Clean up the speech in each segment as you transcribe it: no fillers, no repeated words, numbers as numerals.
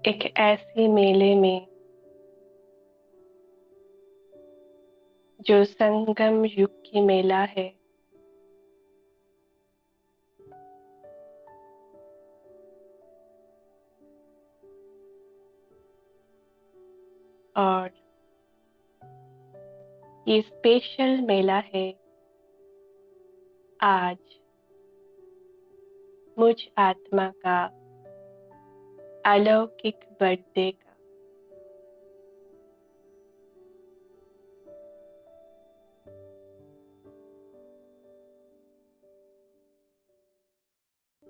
एक ऐसे मेले में जो संगम युग की मेला है और ये स्पेशल मेला है आज मुझ आत्मा का अलौकिक बर्थडे का।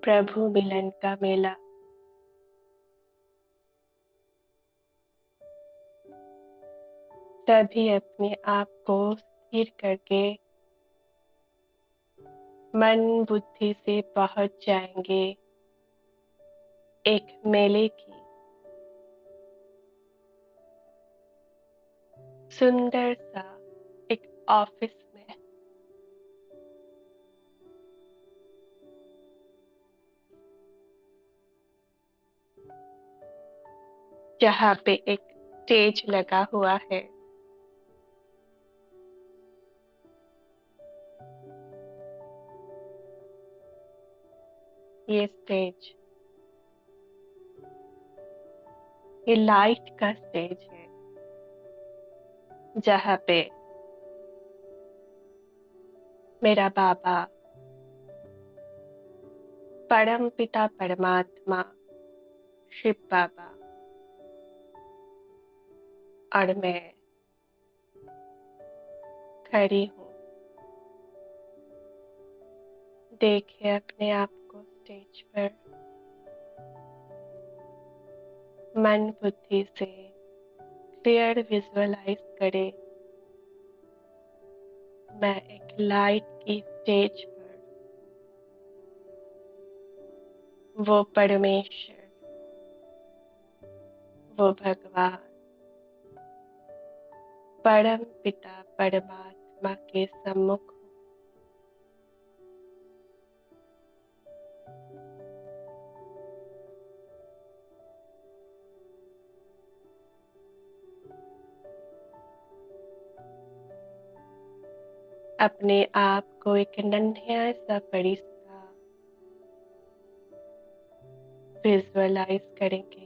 प्रभु मिलन का मेला। सभी अपने आप को स्थिर करके मन बुद्धि से पहुंच जाएंगे एक मेले की सुंदर सा एक ऑफिस में, जहाँ पे एक स्टेज लगा हुआ है। ये स्टेज, ये लाइट का स्टेज है, जहाँ पे मेरा बाबा परम पिता परमात्मा शिव बाबा और मैं खड़ी हूँ। देखिए अपने आप को स्टेज पर मन बुद्धि से क्लियर विजुअलाइज करे। मैं एक लाइट की स्टेज पर, वो परमेश्वर, वो भगवान परम पिता परमात्मा के सम्मुख हूँ। अपने आप को एक नन्हा सा फरिश्ता विजुअलाइज करेंगे।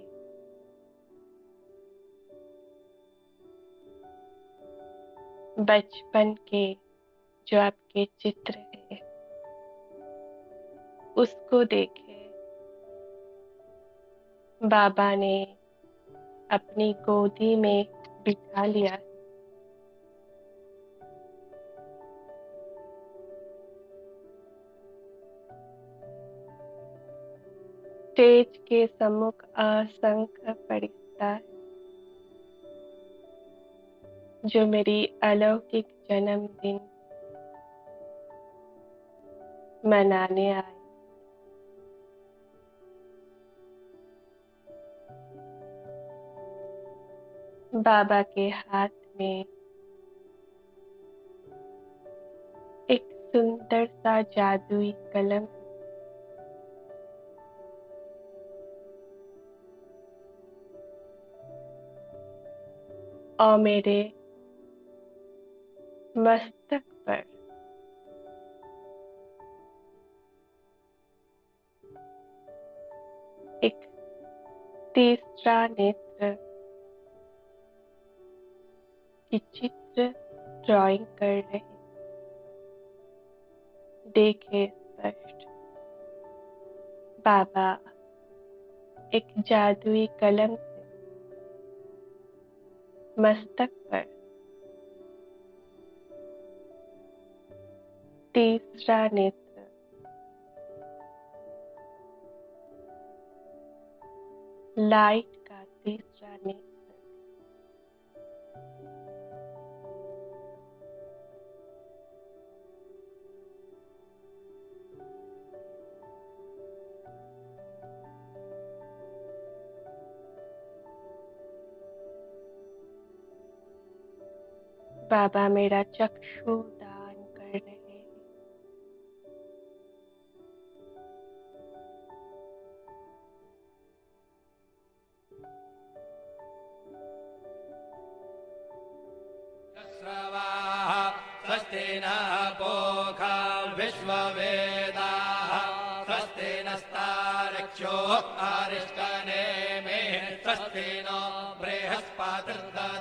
बचपन के जो आपके चित्र है उसको देखें। बाबा ने अपनी गोदी में बिठा लिया। स्टेज के सम्मुख असंख्य फरिश्ता है जो मेरी अलौकिक जन्मदिन मनाने आए। बाबा के हाथ में एक सुंदर सा जादुई कलम और मेरे मस्तक पर एक तीसरा नेत्र की चित्र ड्राइंग कर रहे। देखे स्पष्ट, बाबा एक जादुई कलम से मस्तक पर तीसरा नेत्र लाइट का तीसरा नेत्र बाबा मेरा चक्षु दान कर रहे हैं। चो अरिष्टने मे स्वस्ति नो बृहस्पतिर्दधातु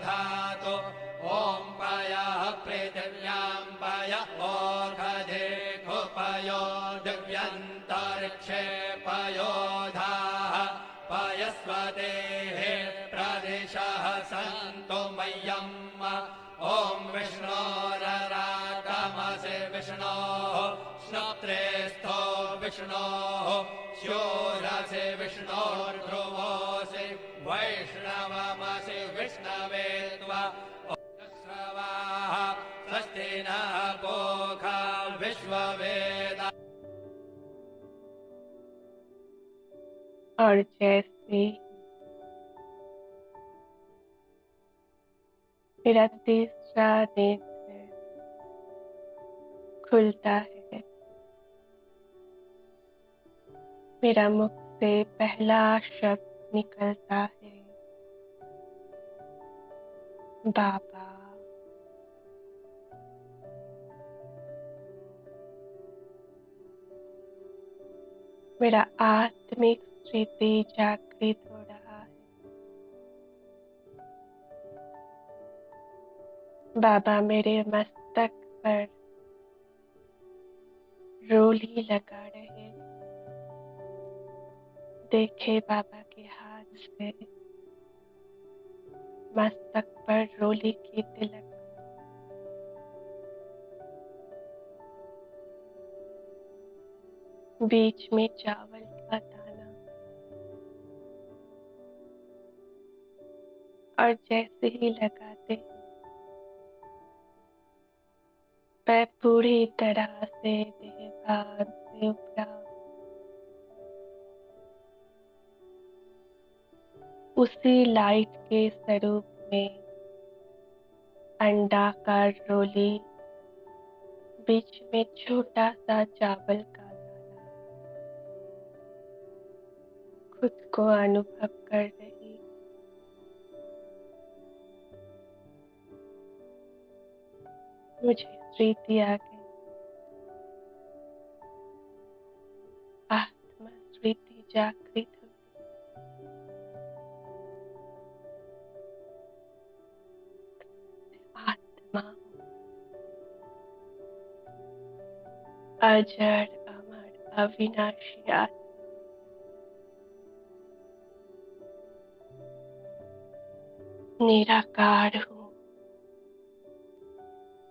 ॐ पयः पृथिव्यां पय ओषधे खुपयो दिव्यन्तरिक्षे पयोधाः पयस्वतेः प्रदिशः सन्तु मह्यम् ॐ विष्णोररागमसि विष्णोः श्रोत्रेस्थो विष्णोः शूरसि विष्णोर्ध्रुवोऽसि वैष्णवमसि विष्णवे त्वा श्रवाः स्वस्ति नः पूषा विश्ववेदाः। और जैसे मेरा तीसरा नेत्र खुलता है, मेरा मुख से पहला शब्द निकलता है, बाबा। मेरा आत्मिक स्थिति जागृत हो रहा है। बाबा मेरे मस्तक पर रोली लगा रहे हैं। देखे बाबा के हाथ से मस्तक पर रोली की तिलक। बीच में चावल का दाना। और जैसे ही लगाते हैं मैं पूरी तरह से देहभान से उपरा उसी लाइट के स्वरूप में अंडाकार रोली, बीच में छोटा सा चावल का दाना, खुद को अनुभव कर रही। मुझे स्मृति आ गई, आत्मा स्मृति जागृत हो गई। आत्मा अजर अमर अविनाशी आत्मा, निराकार हूँ,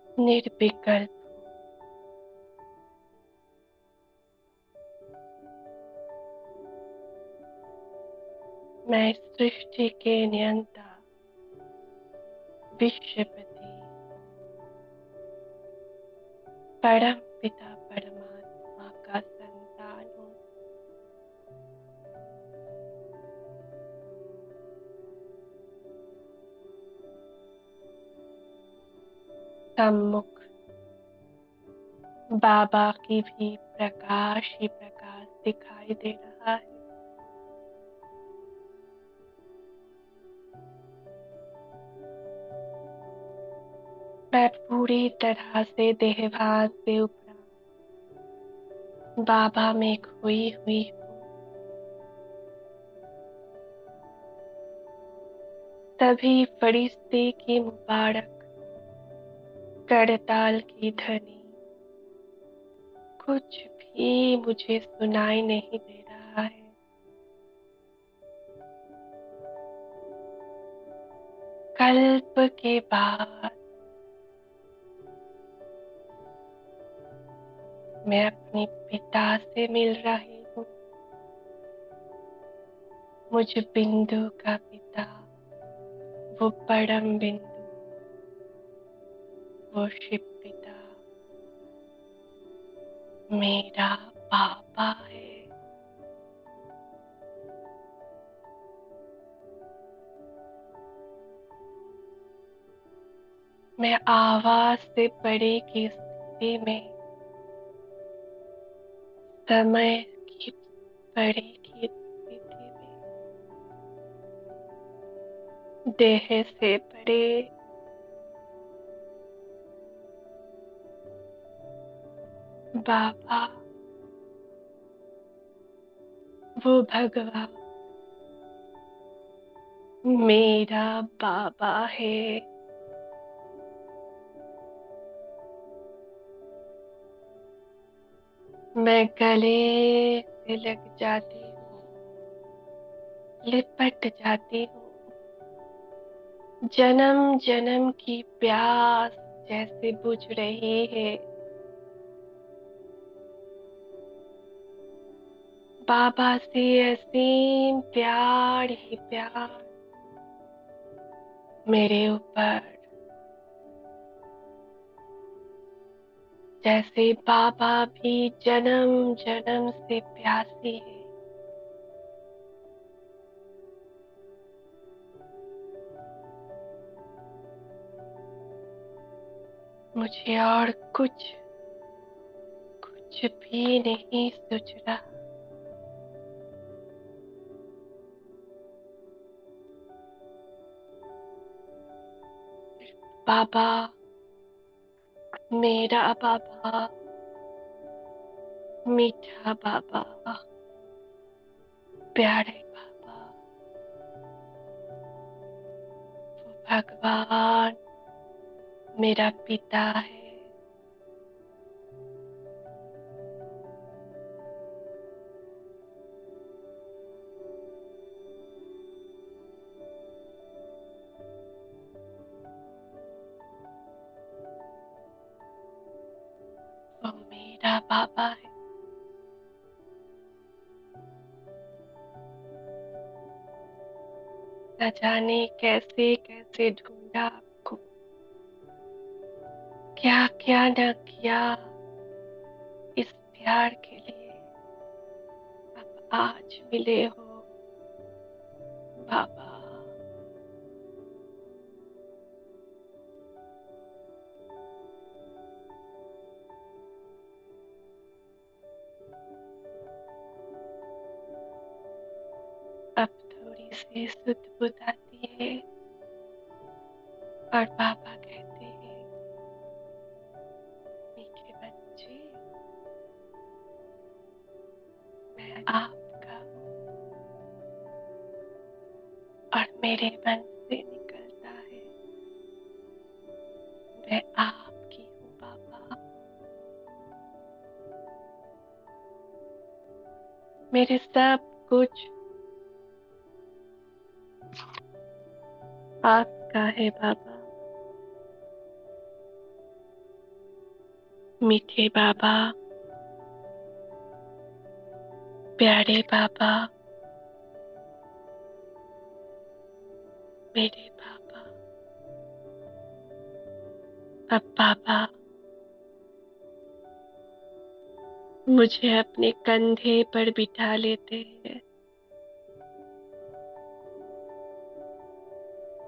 निर्विकल्प। मैं सृष्टि के नियंता, विश्वपति, परम पिता परमात्मा का संतान हूँ। सम्मुख बाबा की भी प्रकाश ही प्रकाश दिखाई दे रहा है। मैं पूरी तरह से देहभान से उपरा बाबा में खोई हुई हूँ। तभी फरिश्ते की मुबारक करताल की ध्वनि कुछ भी मुझे सुनाई नहीं दे रहा है। कल्प के बाद मैं अपने पिता से मिल रही हूँ। मुझ बिंदु का पिता, वो परम बिंदु, वो शिव पिता मेरा पापा है। मैं आवाज से परे की स्थिति में, समय की परे की स्थिति में, देह से परे बाबा वो भगवान मेरा बाबा है। मैं गले से लग जाती हूँ, लिपट जाती हूँ, जन्म जन्म की प्यास जैसे बुझ रही है। बाबा से असीम प्यार ही प्यार मेरे ऊपर, जैसे बाबा भी जन्म जन्म से प्यासी है। मुझे और कुछ कुछ भी नहीं सूझ रहा। बाबा, मेरा बाबा, मीठा बाबा, प्यारे बाबा, वो भगवान मेरा पिता है। वो मेरा बाबा है। न जाने कैसे कैसे ढूंढा आपको, क्या क्या न किया इस प्यार के लिए। अब आज मिले हो बाबा। अब थोड़ी सी सुध बुध आती है और बाबा कहते हैं, मीठे बच्चे, मैं आपका हूँ। और मेरे मन से निकलता है, मैं आपकी हूँ बाबा। मेरे सब कुछ आपका है बाबा। मीठे बाबा, प्यारे बाबा, मेरे बाबा। अब बाबा मुझे अपने कंधे पर बिठा लेते हैं।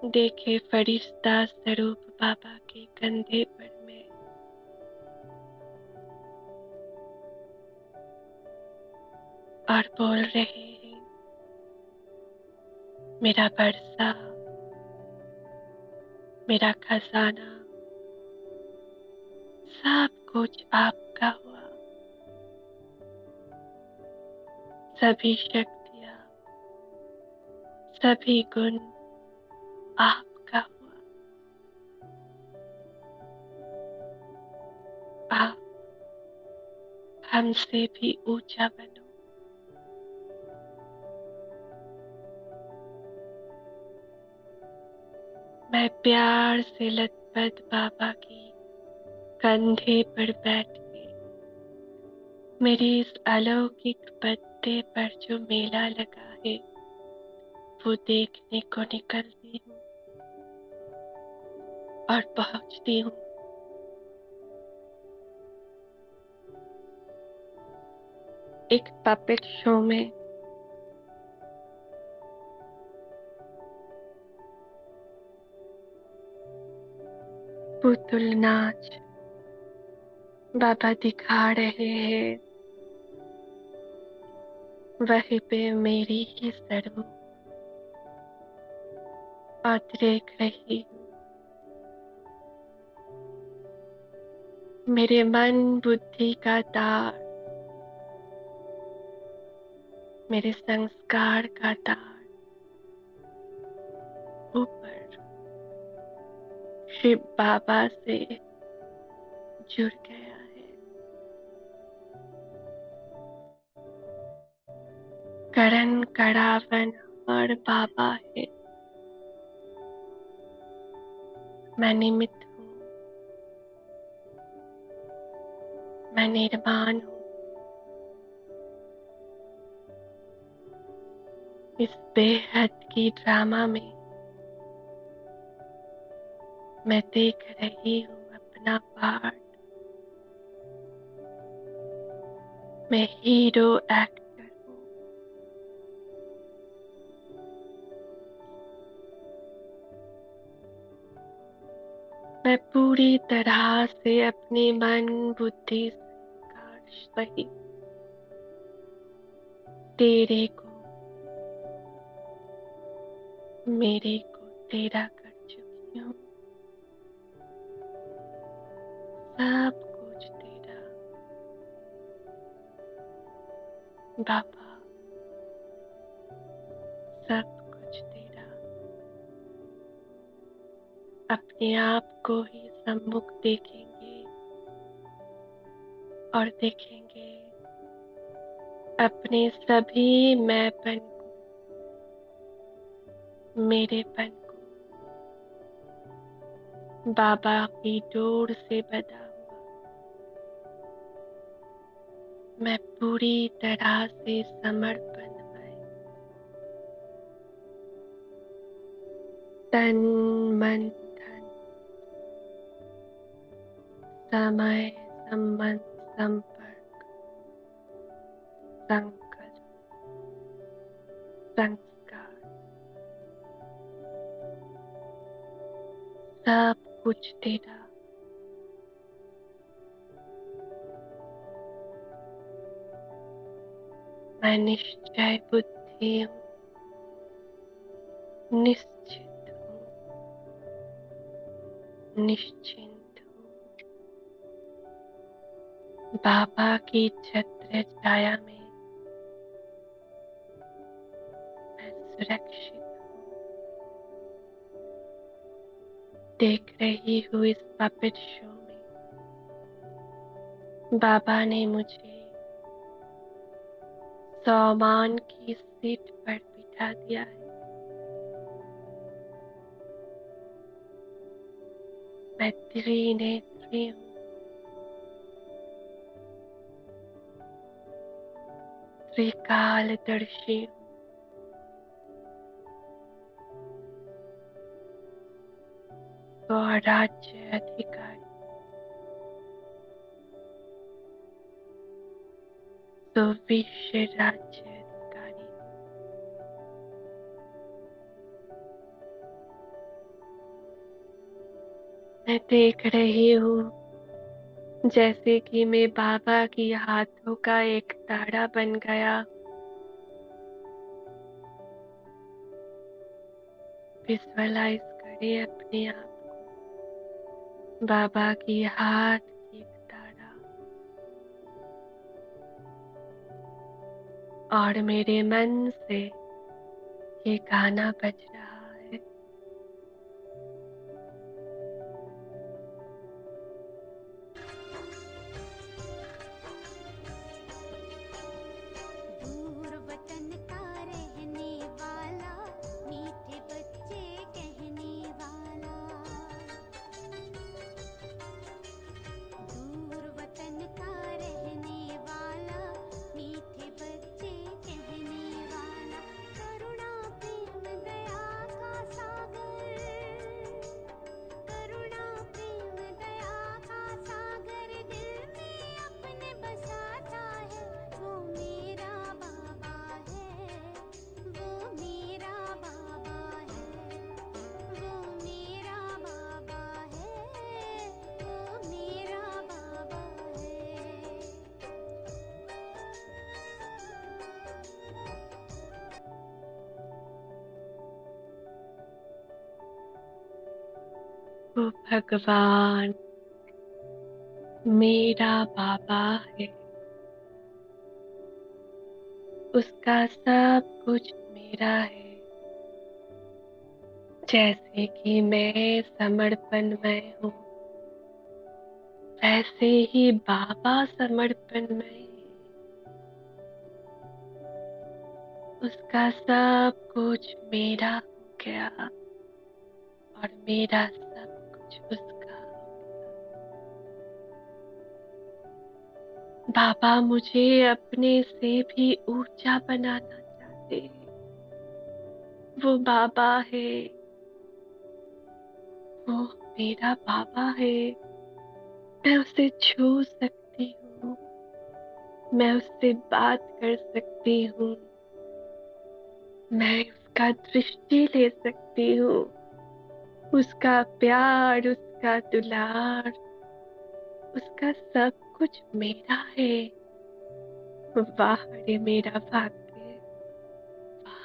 देखे फरिश्ता स्वरूप बाबा के कंधे पर मैं, और बोल रहे हैं, मेरा बरसा, मेरा खजाना, सब कुछ आपका हुआ। सभी शक्तियाँ, सभी गुण आपका हुआ। आप हमसे भी ऊंचा बनो। मैं प्यार से लथपथ बाबा की कंधे पर बैठ के, मेरे इस अलौकिक पत्ते पर जो मेला लगा है वो देखने को निकलती हूँ और पहुंचती हूँ एक पपेट शो में। पुतुल नाच बाबा दिखा रहे हैं, वहीं पे मेरी ही सरवू और देख रही हूँ। मेरे मन बुद्धि का तार मेरे संस्कार का तार ऊपर शिव बाबा से जुड़ गया है। करण कड़ावन और बाबा है। मैं निमित्त हूँ, मैं निर्माण हूँ। इस बेहद की ड्रामा में मैं देख रही हूँ अपना पार्ट। मैं हीरो एक्टर हूँ। मैं पूरी तरह से अपने मन बुद्धि संस्कार सहित तेरे को मेरे को तेरा कर चुकी हूँ। सब कुछ तेरा बाबा, सब कुछ तेरा। अपने आप को ही सम्मुख देखेंगे और देखेंगे अपने सभी मैंपन को, मेरेपन को बाबा की डोर से बंधा हुआ मैं पूरी तरह से समर्पण में तन मन धन समय संबंध संपर्क संकल्प संस्कार सब कुछ तेरा। मैं निश्चय बुद्धि हूँ, निश्चित हूँ, निश्चिंत हूँ। बाबा की छत्र छाया में मैं सुरक्षित हूँ। देख रही हूँ इस पपेट शो में बाबा ने मुझे सामान की सीट पर बिठा दिया है। मैं त्रिनेत्री हूँ, त्रिकालदर्शी हूँ। स्वराज्य अधिकारी, विश्व राज्य अधिकारी हूँ। मैं देख रही हूँ जैसे कि मैं बाबा की हाथों का एक तारा बन गया। विजुअलाइज करें अपने आप को बाबा की हाथ की एक तारा और मेरे मन से ये गाना बज रहा है। दूर वतन का रहने वाला, मीठे बच्चे कहने वाला। दूर वतन का रहने वाला, मीठे बच्चे कहने वाला। करुणा प्रेम दया का सागर, करुणा प्रेम दया का सागर दिल में अपने बसाता है। वो मेरा बाबा है, वो मेरा बाबा है, वो मेरा बाबा है, वो मेरा बाबा है। वो भगवान मेरा बाबा है। उसका सब कुछ मेरा है। जैसे कि मैं समर्पणमय हूँ, वैसे ही बाबा समर्पणमय है। उसका सब कुछ मेरा हो गया और मेरा सब कुछ उसका हो गया। बाबा मुझे अपने से भी ऊंचा बनाना चाहते हैं। वो बाबा है, वो मेरा बाबा है। मैं उसे छू सकती हूँ, मैं उससे बात कर सकती हूँ, मैं उसका दृष्टि ले सकती हूँ। उसका प्यार, उसका दुलार, उसका सब कुछ मेरा है। वाह रे मेरा भाग्य, वाह,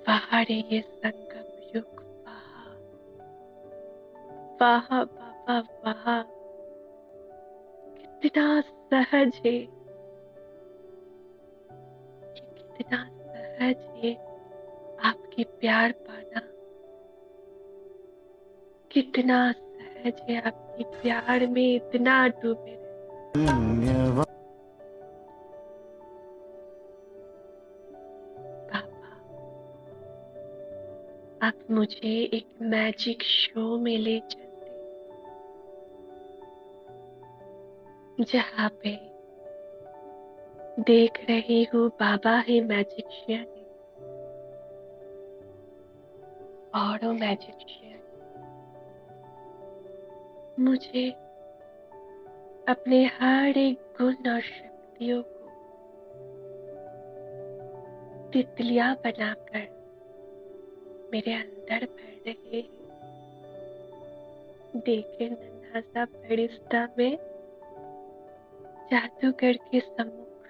वाह रे ये संगम युग, वाह, वाह बाबा वाह। कितना सहज है, ये कितना सहज है आपके प्यार पाना। कितना सहज है आपके प्यार में इतना डूबे रहना। बाबा, आप मुझे एक मैजिक शो में ले चलते, जहाँ पे देख रही हूँ बाबा है मैजिशियन और वो मैजिशियन मुझे अपने हर एक गुण और शक्तियों को तितलियां बनाकर मेरे अंदर भर रहे हैं। देखे नन्हा सा फरिश्ता में जादूगर के सम्मुख,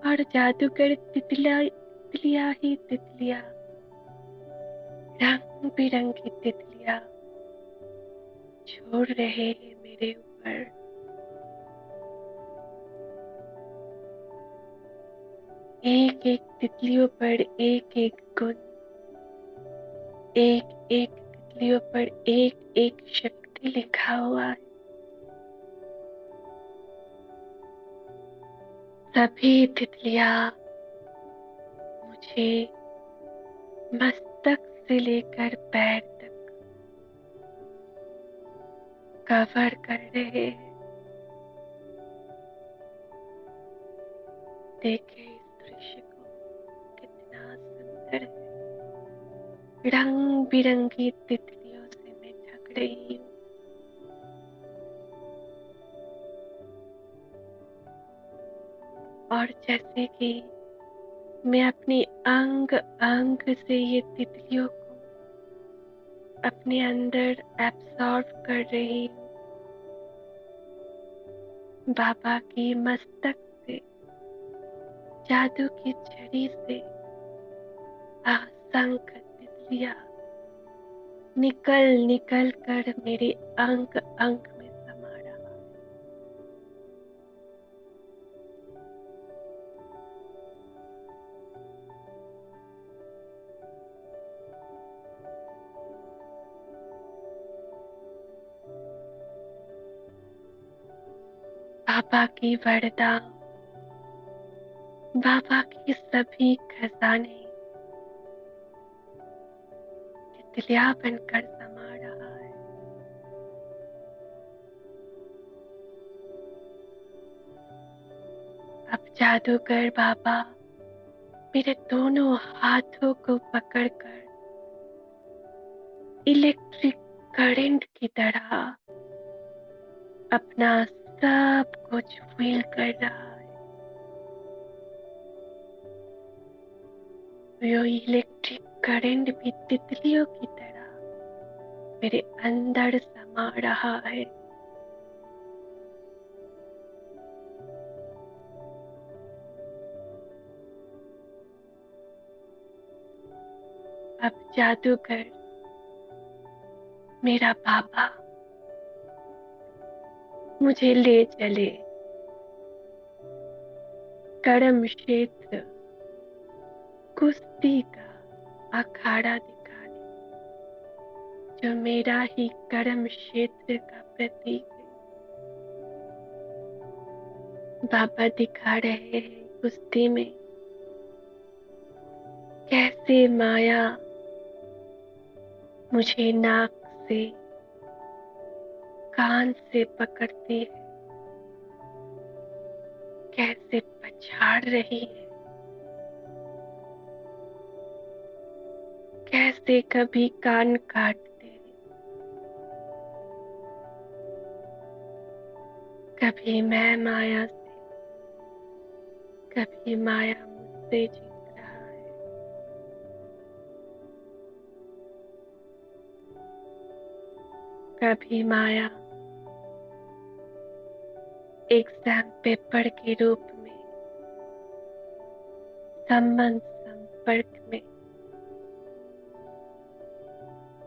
और जादूगर तितलियां ही तितलियां, रंग बिरंगी तितलियां छोड़ रहे हैं मेरे ऊपर। एक एक तितलियों पर एक एक गुण, एक एक तितलियों पर एक एक शक्ति लिखा हुआ है। सभी तितलियां मुझे मस्तक से लेकर पैर तक कवर कर रहे हैं। देखे इस दृश्य को, कितना सुंदर है। रंग बिरंगी तितलियों से मैं ढक रही हूँ। और जैसे कि मैं अपनी अंग अंग से ये तितलियों को अपने अंदर एब्सॉर्ब कर रही हूँ, बाबा की मस्तक से, जादू की छड़ी से असंख्य तितलियां निकल निकल कर मेरे अंग अंग में समा रहा। बाबा की वरदान, बाबा की सभी खजाने तितलियां बनकर समा रहा है। अब जादूगर बाबा मेरे दोनों हाथों को पकड़कर इलेक्ट्रिक करंट की तरह अपना सब कुछ फील कर रहा है। वो इलेक्ट्रिक करंट भी तितलियों की तरह मेरे अंदर समा रहा है। अब जादूगर मेरा बाबा मुझे ले चले कर्म क्षेत्र कुश्ती का अखाड़ा दिखा दे, जो मेरा ही कर्म क्षेत्र का प्रतीक है। बाबा दिखा रहे हैं कुश्ती में कैसे माया मुझे नाक से कान से पकड़ती है, कैसे पछाड़ रही है, कैसे कभी कान काटते हैं, कभी मैं माया से, कभी माया मुझसे जीत रहा है। कभी माया एग्जाम पेपर के रूप में, संबंध संपर्क में,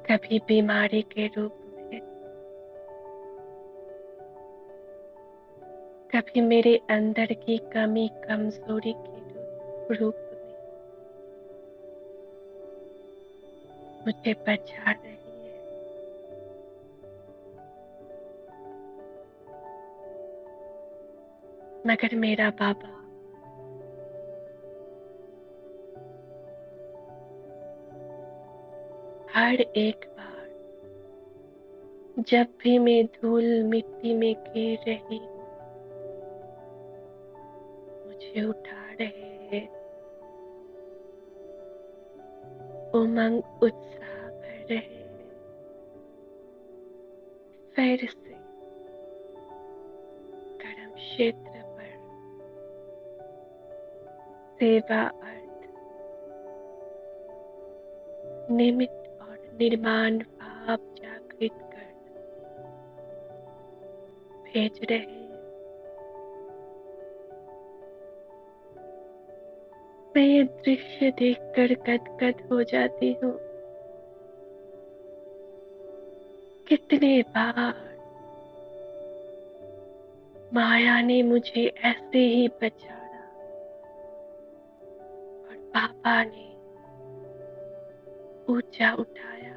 कभी बीमारी के रूप में, कभी मेरे अंदर की कमी कमजोरी के रूप में मुझे पछाड़ रही है। मगर मेरा बाबा हर एक बार जब भी मैं धूल मिट्टी में गिर रही हूँ, मुझे उठा रहे हैं, उमंग उत्साह भर रहे हैं, फिर से कर्म क्षेत्र पर सेवा अर्थ निमित्त और निर्माण भाव जागृत कर भेज रहे हैं। मैं ये दृश्य देखकर गदगद हो जाती हूँ। कितने बार माया ने मुझे ऐसे ही पछाड़ा और बाबा ने ऊंचा उठाया,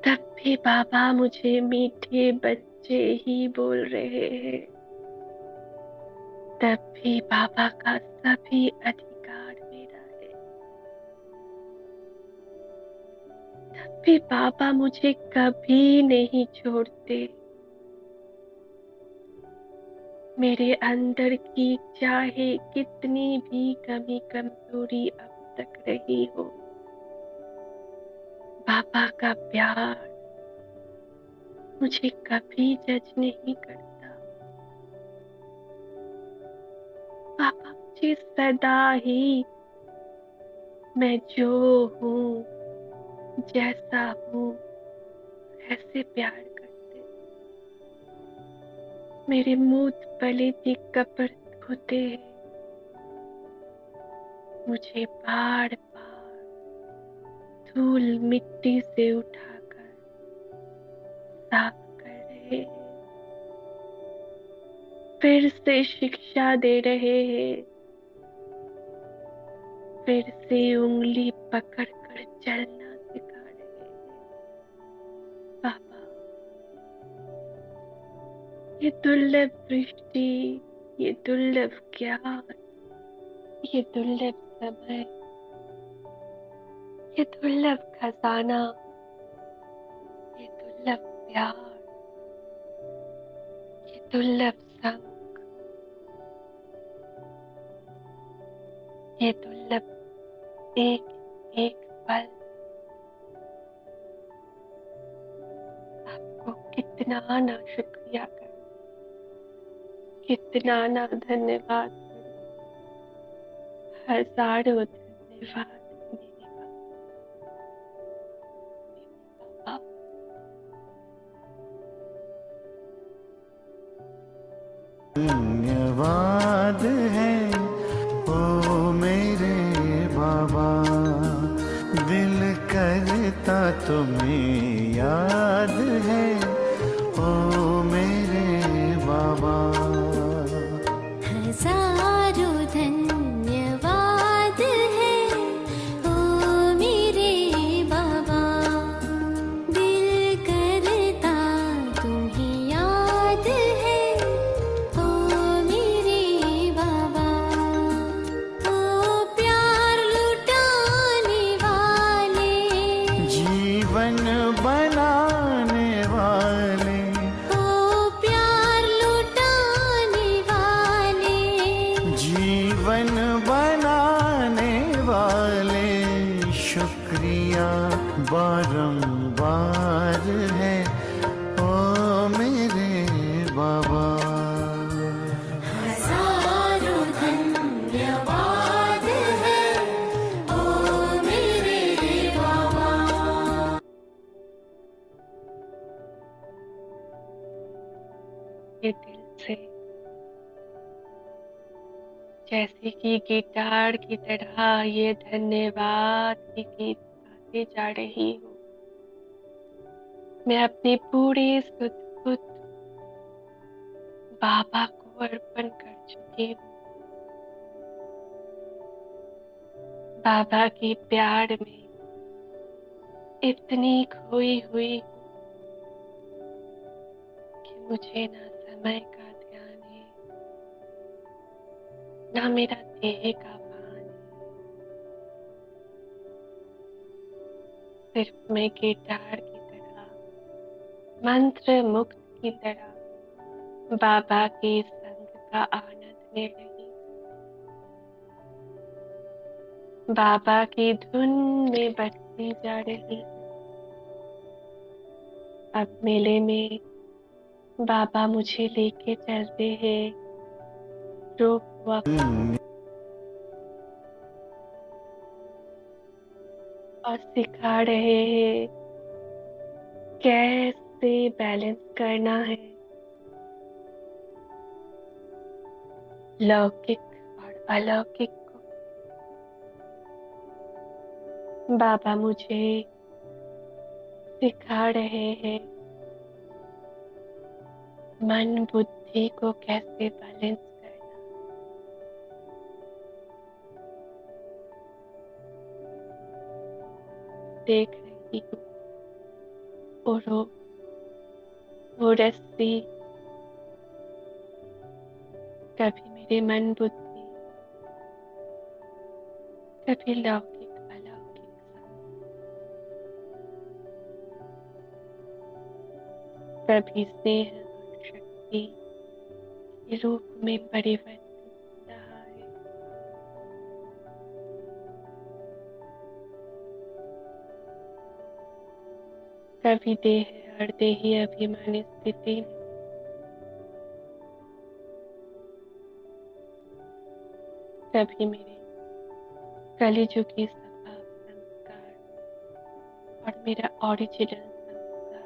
तब भी बाबा मुझे मीठे बच्चे ही बोल रहे हैं। तब भी बाबा का सभी अधिकार मेरा है। तब भी बाबा मुझे कभी नहीं छोड़ते। मेरे अंदर की चाहे कितनी भी कमी कमजोरी अब तक रही हो, बाबा का प्यार मुझे कभी जज नहीं करता। बाबा मुझे सदा ही मैं जो हूँ, जैसा हूँ, ऐसे प्यार करते। मेरे मूत पले भी कपट होते हैं, मुझे बार बार धूल मिट्टी से उठाकर साफ कर रहे हैं, फिर से शिक्षा दे रहे हैं, फिर से उंगली पकड़कर चलना सिखा रहे हैं। बाबा, ये दुर्लभ दृष्टि, ये दुर्लभ ज्ञान, ये दुर्लभ समय, ये दुर्लभ खजाना, ये दुर्लभ प्यार, ये दुर्लभ संग, ये दुर्लभ एक एक पल आपको कितना ना शुक्रिया करूं, कितना ना धन्यवाद करूं, हजारों धन्यवाद मेरे बाबा। धन्यवाद है ओ मेरे बाबा, दिल करता तुम्हें याद है ओ मेरे बाबा। ये दिल से, जैसे कि गिटार की तरह ये धन्यवाद की गीत गाते जा रही हूँ। मैं अपनी पूरी सुध-बुध बाबा को अर्पण कर चुकी हूँ। बाबा के प्यार में इतनी खोई हुई कि मुझे ना समय का ध्यान है, ना मेरा देह का भान है। सिर्फ मैं गिटार की तरह, मंत्र मुक्त की तरह बाबा के संग का आनंद ले रही हूँ। बाबा की धुन में बजती जा रही हूँ। अब मेले में बाबा मुझे लेके चलते हैं रोप वॉक और सिखा रहे हैं कैसे बैलेंस करना है लौकिक और अलौकिक को। बाबा मुझे सिखा रहे हैं मन बुद्धि को कैसे बैलेंस करना। देख रही हूँ वो रस्सी कभी मेरे मन बुद्धि, कभी लौकिक अलौकिक कभी स्नेह और शक्ति के रूप में परिवर्तित हो रहा है। कभी देह और देही अभिमानी स्थिति में, कभी मेरे कलिजुगी स्वभाव संस्कार और मेरा ओरिजिनल संस्कार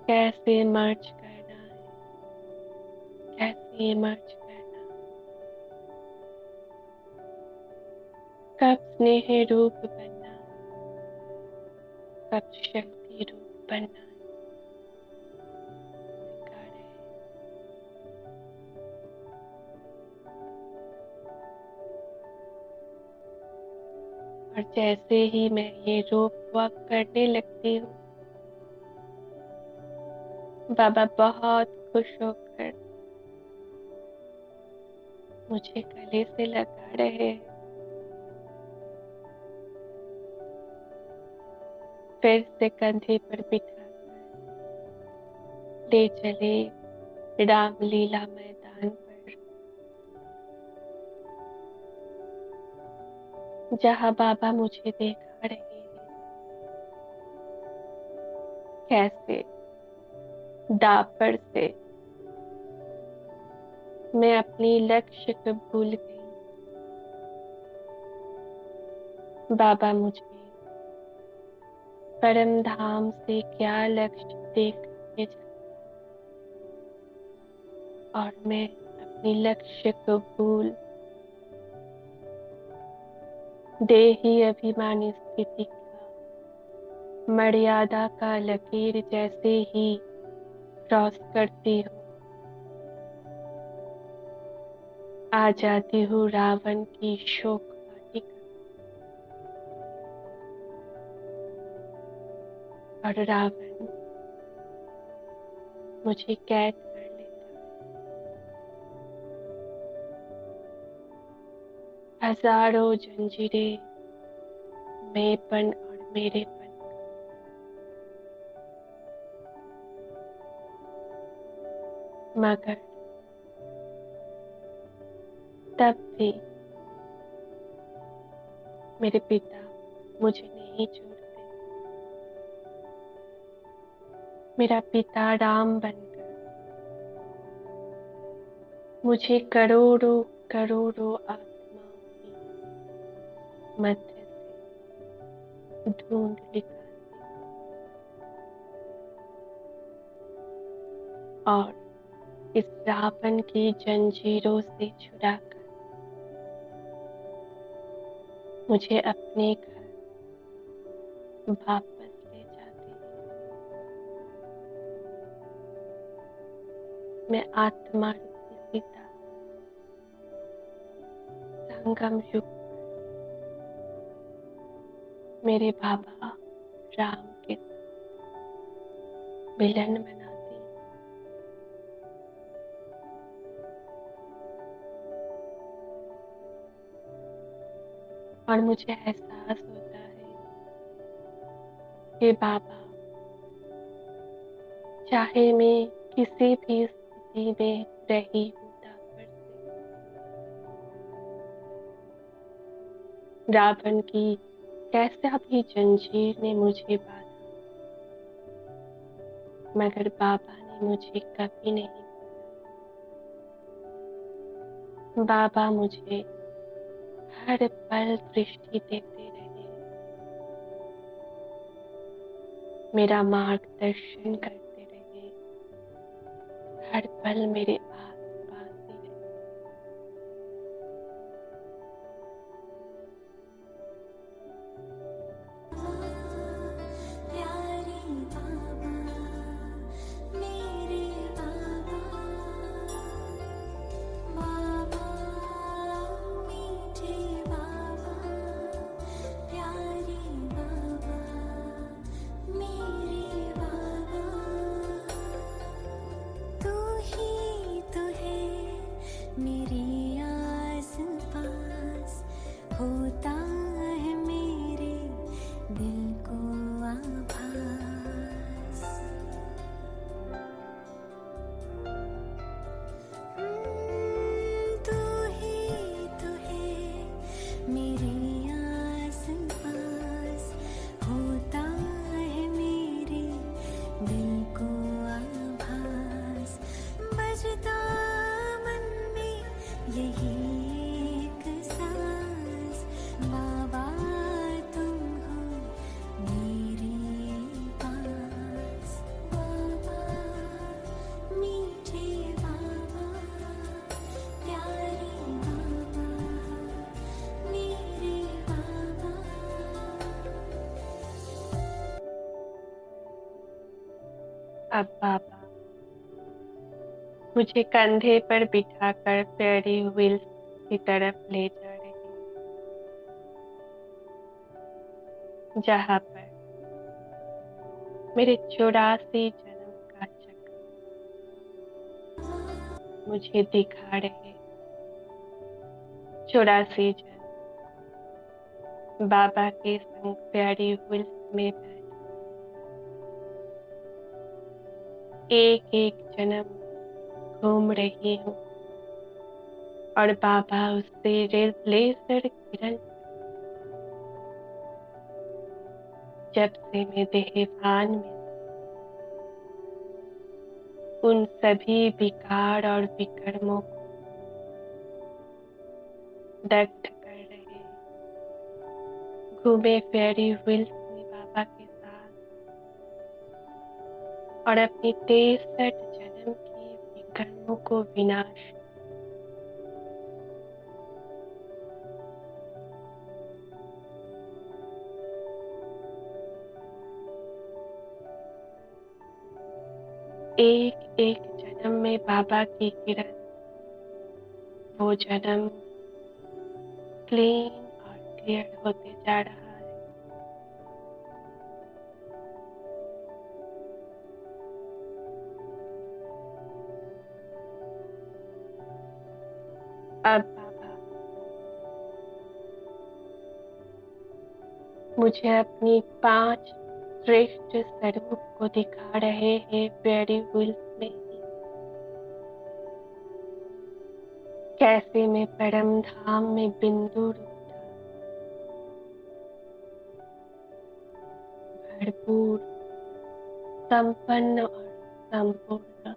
कैसे मर्ज करना है, कैसे मर्ज करना है। कब स्नेह रूप बनना, कब शक्ति रूप बनना है, सिखा रहे हैं। और जैसे ही मैं ये रोप वॉक करने लगती हूँ, बाबा बहुत खुश होकर मुझे गले से लगा रहे हैं। फिर से कंधे पर बिठाकर ले चले रामलीला मैदान पर, जहाँ बाबा मुझे देखा रहे हैं कैसे दापर से मैं अपनी लक्ष्य को भूल गई। बाबा मुझे परम धाम से क्या लक्ष्य देख के और मैं अपनी लक्ष्य को भूल देही अभिमानी स्थिति का मर्यादा का लकीर जैसे ही क्रॉस करती हूँ, आ जाती हूँ रावण की शोक वाटिका और रावण मुझे कैद कर लेता है। हजारों जंजीरें मैंपन और मेरेपन, मगर तब भी मेरे पिता मुझे नहीं छोड़ते। मेरा पिता राम बनकर मुझे करोड़ों करोड़ों आत्माओं की मध्य से ढूंढ निकालते, और इस रावण की जंजीरों से छुड़ाकर मुझे अपने घर वापस ले जाते हैं। मैं आत्मा रूपी सीता संगम युग मेरे बाबा राम के मिलन मनाती हूँ। और मुझे एहसास होता है कि बाबा चाहे मैं किसी भी स्थिति में रही हूँ तापर से, रावण की कैसा भी जंजीर ने मुझे बांधा, मगर बाबा ने मुझे कभी नहीं भूला। बाबा मुझे हर पल दृष्टि देते रहे, मेरा मार्गदर्शन करते रहे, हर पल मेरे आस पास ही रहे। प्यारे बाबा मेरे बाबा बाबा मीठे बाबा प्यारे बाबा मेरे बाबा तू ही तो है मेरे आस पास होता है मेरे दिल को आभास तू ही तो है मेरे आस पास होता है मेरे दिल को आभास बजता मन में यही एक सांस बाबा तुम हो मेरे पास बाबा मीठे बाबा प्यारे बाबा मेरे बाबा अब बाबा मुझे कंधे पर बिठाकर फेरी व्हील्स की तरफ ले जा रहे हैं, जहाँ पर मेरे 84 जन्म का चक्र मुझे दिखा रहे। 84 जन्म बाबा के संग फेरी व्हील्स में बैठ एक एक जन्म घूम रही हूँ और बाबा उससे लेजर किरण जब से मैं देहभान में उन सभी विकार और विकर्मों को दग्ध कर रहे हैं। घूमे फेरी व्हील्स में बाबा के साथ और अपनी 63 जन्म की विकर्मों को विनाश एक एक जन्म में बाबा की किरण वो जन्म क्लीन और क्लियर होते जा रहा है। अब बाबा मुझे अपनी 5 श्रेष्ठ स्वरूप को दिखा रहे हैं फेरी व्हील्स में ही। कैसे मैं परम धाम में बिंदु रूप था, भरपूर संपन्न और संपूर्ण।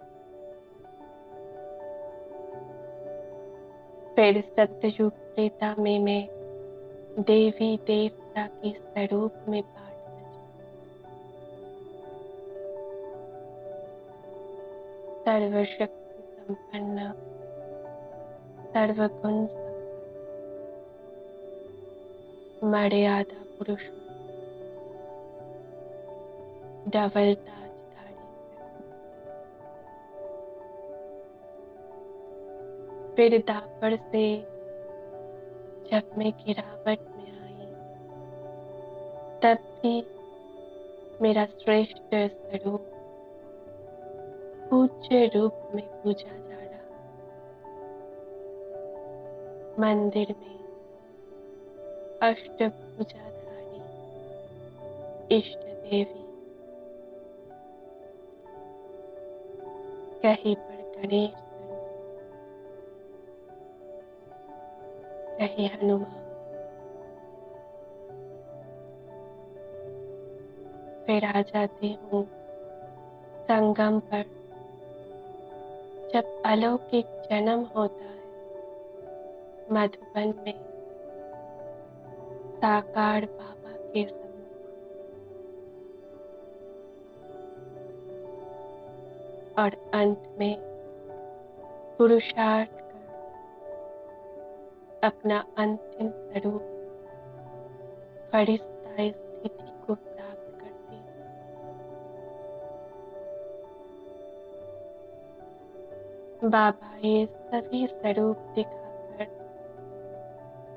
फिर सत्ययुग त्रेता में मैं देवी देवता के स्वरूप में पाठ बजा। सर्वशक्ति संपन्न, सर्वगुण मर्यादा पुरुषों, डबल ताजधारी, फिर दापड़ से जब मैं गिरावट में आई, तब भी मेरा श्रेष्ठ स्वरूप पूज्य रूप में पूजा जा रहा। मंदिर में अष्टभुजाधारी इष्ट देवी, कहीं पर गणेश स्वरूप, कहीं हनुमान, फिर आ जाती हूँ संगम पर, जब अलौकिक जन्म होता है मधुबन में साकार बाबा के सम्मुख, और अंत में पुरुषार्थ कर अपना अंतिम स्वरूप फरिश्ता स्थिति को प्राप्त करती हूँ। बाबा ये सभी स्वरूप दिखाकर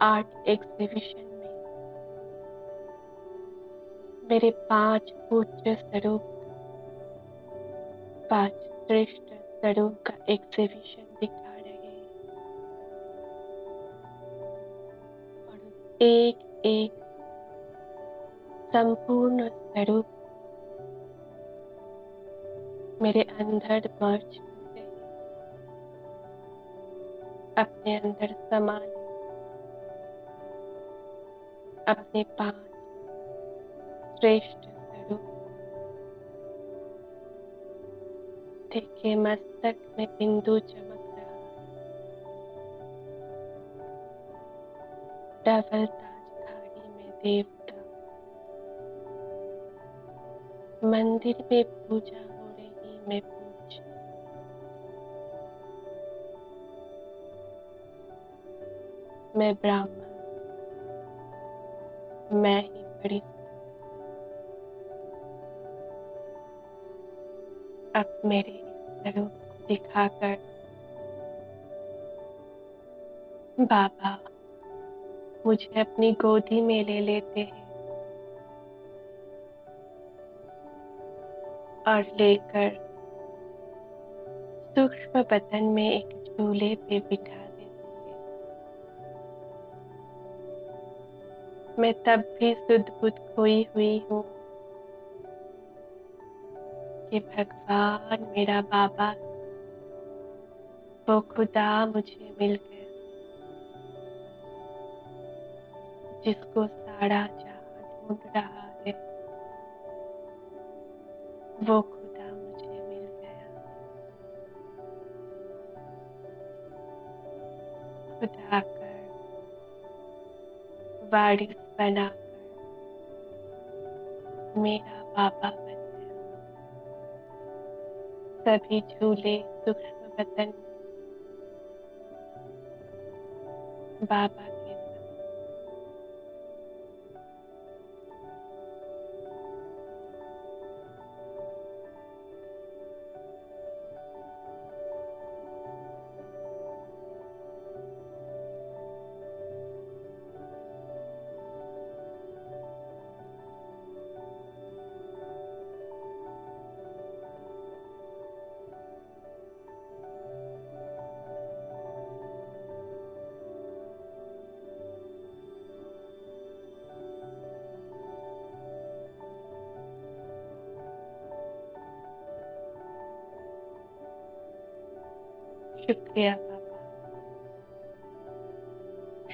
आर्ट एग्जीबिशन में मेरे 5 पूज्य स्वरूप, 5 श्रेष्ठ स्वरूप का एग्जीबिशन दिखा रहे हैं, और एक एक संपूर्ण स्वरूप मेरे अंदर मर्ज होते हैं, अपने अंदर समा लें अपने 5 श्रेष्ठ स्वरूप। देखिए मस्तक में बिंदु चमक रहा है, डबल ताजधारी में देवता, मंदिर में पूजा हो रही मैं पूज्य, मैं ब्राह्मण, मैं ही बड़ी। अब मेरे इस स्वरूप को दिखाकर बाबा मुझे अपनी गोदी में ले लेते हैं और लेकर सूक्ष्म बदन में एक झूले पे बिठा देते हैं। मैं तब भी सुध बुध खोई हुई हूँ कि भगवान मेरा बाबा, वो खुदा मुझे मिल गया, जिसको सारा जहां ढूंढ रहा है, वो खुदा मुझे मिल गया। खुदा कर वारिस बनाकर मेरा बाबा बन गया। सभी झूले सूक्ष्म बदन बाबा के संग। शुक्रिया बाबा,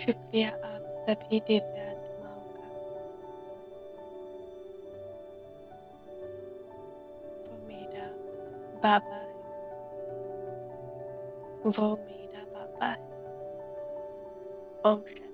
शुक्रिया आप सभी दिव्य आत्माओं का। वो मेरा बाबा है, वो मेरा बाबा है। ओम शांति।